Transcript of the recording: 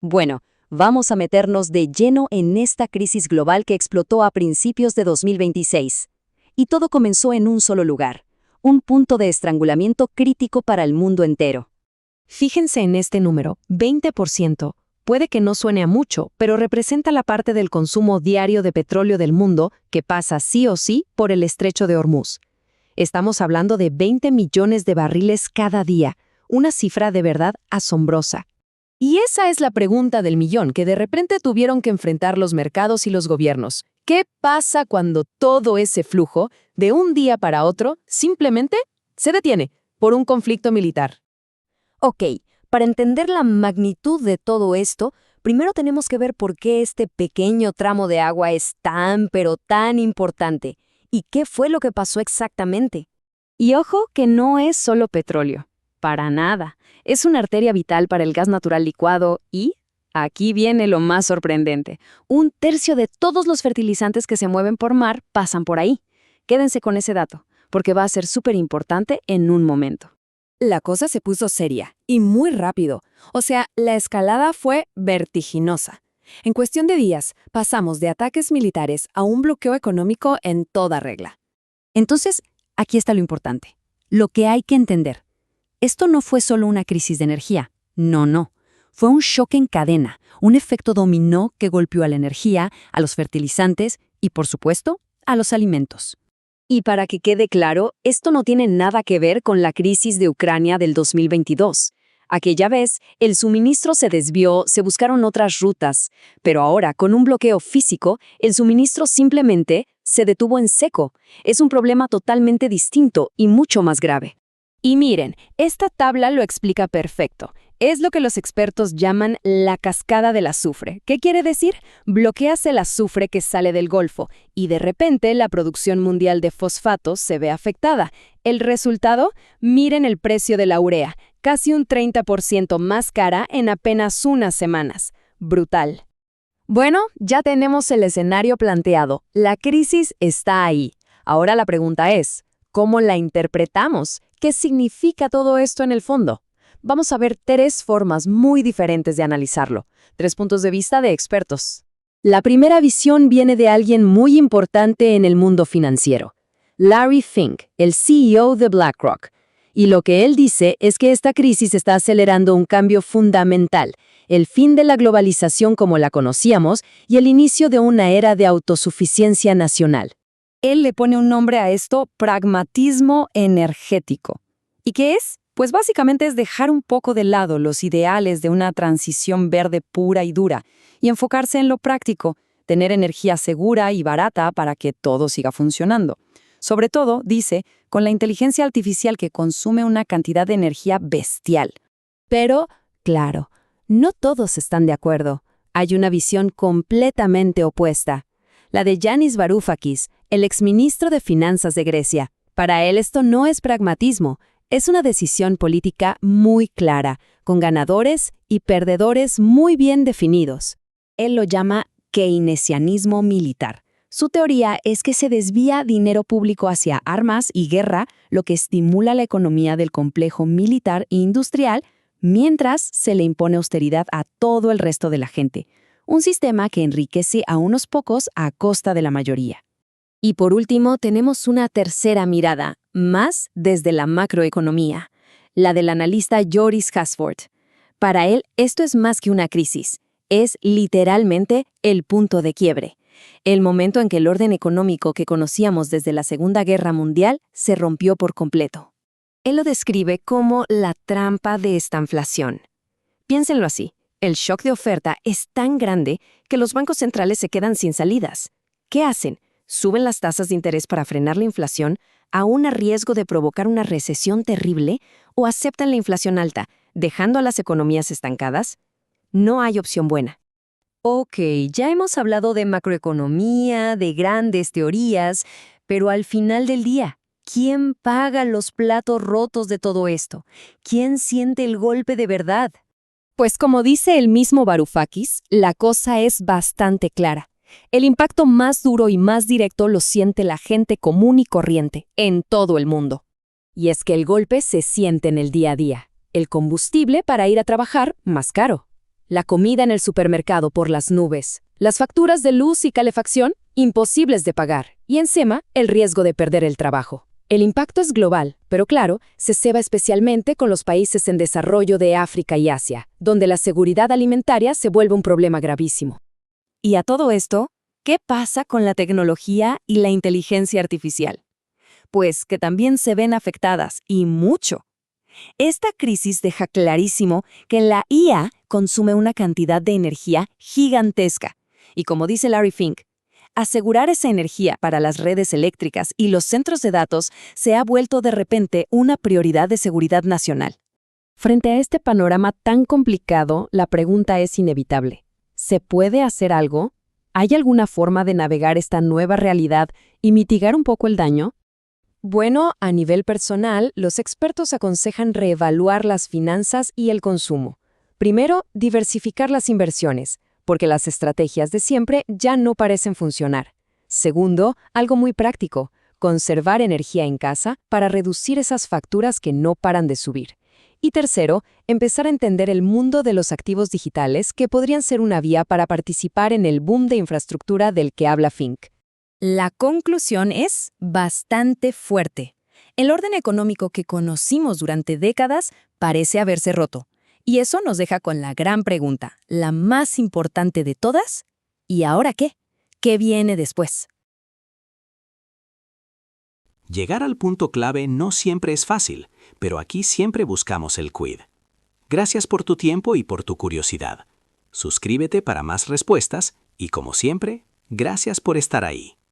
Bueno, vamos a meternos de lleno en esta crisis global que explotó a principios de 2026. Y todo comenzó en un solo lugar, un punto de estrangulamiento crítico para el mundo entero. Fíjense en este número, 20%. Puede que no suene a mucho, pero representa la parte del consumo diario de petróleo del mundo que pasa sí o sí por el estrecho de Hormuz. Estamos hablando de 20 millones de barriles cada día, una cifra de verdad asombrosa. Y esa es la pregunta del millón que de repente tuvieron que enfrentar los mercados y los gobiernos. ¿Qué pasa cuando todo ese flujo, de un día para otro, simplemente se detiene por un conflicto militar? Ok, para entender la magnitud de todo esto, primero tenemos que ver por qué este pequeño tramo de agua es tan, pero tan importante, y qué fue lo que pasó exactamente. Y ojo que no es solo petróleo, para nada. Es una arteria vital para el gas natural licuado y, aquí viene lo más sorprendente, 1/3 de todos los fertilizantes que se mueven por mar pasan por ahí. Quédense con ese dato, porque va a ser súper importante en un momento. La cosa se puso seria y muy rápido. O sea, la escalada fue vertiginosa. En cuestión de días, pasamos de ataques militares a un bloqueo económico en toda regla. Entonces, aquí está lo importante. Lo que hay que entender. Esto no fue solo una crisis de energía. No. Fue un shock en cadena, un efecto dominó que golpeó a la energía, a los fertilizantes y, por supuesto, a los alimentos. Y para que quede claro, esto no tiene nada que ver con la crisis de Ucrania del 2022. Aquella vez, el suministro se desvió, se buscaron otras rutas, pero ahora, con un bloqueo físico, el suministro simplemente se detuvo en seco. Es un problema totalmente distinto y mucho más grave. Y miren, esta tabla lo explica perfecto. Es lo que los expertos llaman la cascada del azufre. ¿Qué quiere decir? Bloqueas el azufre que sale del Golfo y de repente la producción mundial de fosfatos se ve afectada. El resultado, miren el precio de la urea, casi un 30% más cara en apenas unas semanas. Brutal. Bueno, ya tenemos el escenario planteado. La crisis está ahí. Ahora la pregunta es, ¿cómo la interpretamos? ¿Qué significa todo esto en el fondo? Vamos a ver 3 formas muy diferentes de analizarlo, 3 puntos de vista de expertos. La primera visión viene de alguien muy importante en el mundo financiero, Larry Fink, el CEO de BlackRock. Y lo que él dice es que esta crisis está acelerando un cambio fundamental, el fin de la globalización como la conocíamos y el inicio de una era de autosuficiencia nacional. Él le pone un nombre a esto, pragmatismo energético. ¿Y qué es? Pues básicamente es dejar un poco de lado los ideales de una transición verde pura y dura y enfocarse en lo práctico, tener energía segura y barata para que todo siga funcionando. Sobre todo, dice, con la inteligencia artificial que consume una cantidad de energía bestial. Pero, claro, no todos están de acuerdo. Hay una visión completamente opuesta. La de Yanis Varoufakis, el exministro de Finanzas de Grecia. Para él esto no es pragmatismo, es una decisión política muy clara, con ganadores y perdedores muy bien definidos. Él lo llama keynesianismo militar. Su teoría es que se desvía dinero público hacia armas y guerra, lo que estimula la economía del complejo militar e industrial, mientras se le impone austeridad a todo el resto de la gente. Un sistema que enriquece a unos pocos a costa de la mayoría. Y por último, tenemos una tercera mirada, más desde la macroeconomía, la del analista Joris Hasford. Para él, esto es más que una crisis, es literalmente el punto de quiebre, el momento en que el orden económico que conocíamos desde la Segunda Guerra Mundial se rompió por completo. Él lo describe como la trampa de estanflación. Piénsenlo así, el shock de oferta es tan grande que los bancos centrales se quedan sin salidas. ¿Qué hacen? Suben las tasas de interés para frenar la inflación, aún a riesgo de provocar una recesión terrible, o aceptan la inflación alta, dejando a las economías estancadas. No hay opción buena. Ok, ya hemos hablado de macroeconomía, de grandes teorías, pero al final del día, ¿quién paga los platos rotos de todo esto? ¿Quién siente el golpe de verdad? Pues como dice el mismo Varoufakis, la cosa es bastante clara. El impacto más duro y más directo lo siente la gente común y corriente, en todo el mundo. Y es que el golpe se siente en el día a día. El combustible para ir a trabajar, más caro. La comida en el supermercado por las nubes. Las facturas de luz y calefacción imposibles de pagar. Y encima, el riesgo de perder el trabajo. El impacto es global, pero claro, se ceba especialmente con los países en desarrollo de África y Asia, donde la seguridad alimentaria se vuelve un problema gravísimo. Y a todo esto, ¿qué pasa con la tecnología y la inteligencia artificial? Pues que también se ven afectadas, y mucho. Esta crisis deja clarísimo que la IA consume una cantidad de energía gigantesca. Y como dice Larry Fink, asegurar esa energía para las redes eléctricas y los centros de datos se ha vuelto de repente una prioridad de seguridad nacional. Frente a este panorama tan complicado, la pregunta es inevitable. ¿Se puede hacer algo? ¿Hay alguna forma de navegar esta nueva realidad y mitigar un poco el daño? Bueno, a nivel personal, los expertos aconsejan reevaluar las finanzas y el consumo. Primero, diversificar las inversiones, porque las estrategias de siempre ya no parecen funcionar. Segundo, algo muy práctico, conservar energía en casa para reducir esas facturas que no paran de subir. Y tercero, empezar a entender el mundo de los activos digitales que podrían ser una vía para participar en el boom de infraestructura del que habla Fink. La conclusión es bastante fuerte. El orden económico que conocimos durante décadas parece haberse roto. Y eso nos deja con la gran pregunta, la más importante de todas, ¿y ahora qué? ¿Qué viene después? Llegar al punto clave no siempre es fácil, pero aquí siempre buscamos el quid. Gracias por tu tiempo y por tu curiosidad. Suscríbete para más respuestas y, como siempre, gracias por estar ahí.